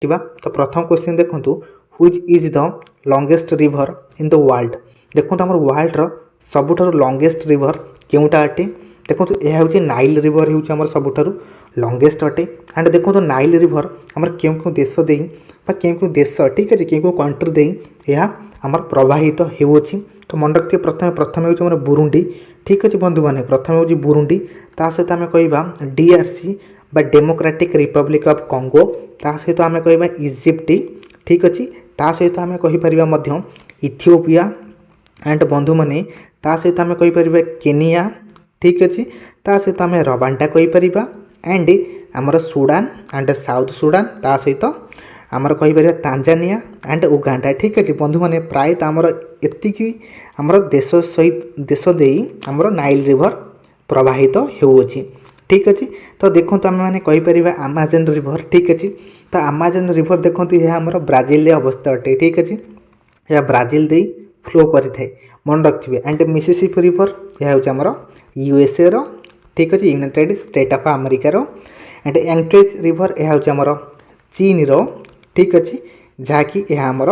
देखा। तो प्रथम क्वेश्चन देखूँ, which is the longest river in the world. देखो आम वर्ल्डर सबुठार लॉन्गेस्ट रिवर केउटा अटे। देखो यह हूँ नाइल रिवर होमर सबुठार लॉन्गेस्ट अटे। एंड देखो नाइल रिवर आमर क्यों क्यों देश दे क्यों देश ठीक अच्छे क्यों कंट्री दे यह आमर प्रवाहित होउछि। तो मन रखिए प्रथम प्रथम हूँ बुरुंडी। ठीक अच्छे बंधु मैंने प्रथम हूँ बुरुंडी, ता सहित आम कह DRC बा डेमोक्रेटिक रिपब्लिक ऑफ कॉन्गो, ता सहित आम कह इजिप्ट। ठीक अच्छे ता सहित आम कहीपर इथियोपिया एंड बंधु मैंने ता सहित आम कहीपर केनिया। ठीक अच्छे ता सहित आम रवांडा कहीपर एंड आमर सुडान एंड साउथ सुडान, ता सहित आमर कहीपर तांजानिया एंड उगांडा। ठीक अच्छे बंधु मैंने प्रायत आमर एतिकी आमर देश सहित देश दे आमर नाइल रिवर प्रवाहित होउछि। ठीक अच्छे तो देखो आम मैंने कहीपर आमाजन रिवर। ठीक अच्छे तो आमाजन रिवर देखो यह आमर ब्राजिल अवस्था अटे। ठीक अच्छे यह ब्राजिल दे फ्लो करें मन रखिए। एंड मिसिसिपी रिवर यह हूँ आमर USA रो। ठीक अच्छे यूनाइटेड स्टेट ऑफ अमेरिका रो। एंड यांगट्ज रिवर यह हूँ आमर चीन रो। ठीक अच्छे जहाँकि यह आमर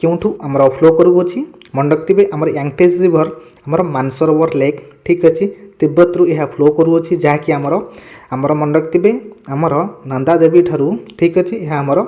क्योंठू आमर फ्लो करुच्छी मन रखिए। आमर यांगट्ज रिवर आमर मानसरोवर लेक। ठीक अच्छे तिब्बत रु यह फ्लो करुच्छी जहाँकि आमर मन रखिए आमर नंदा देवी ठारू। ठीक अच्छे यह आमर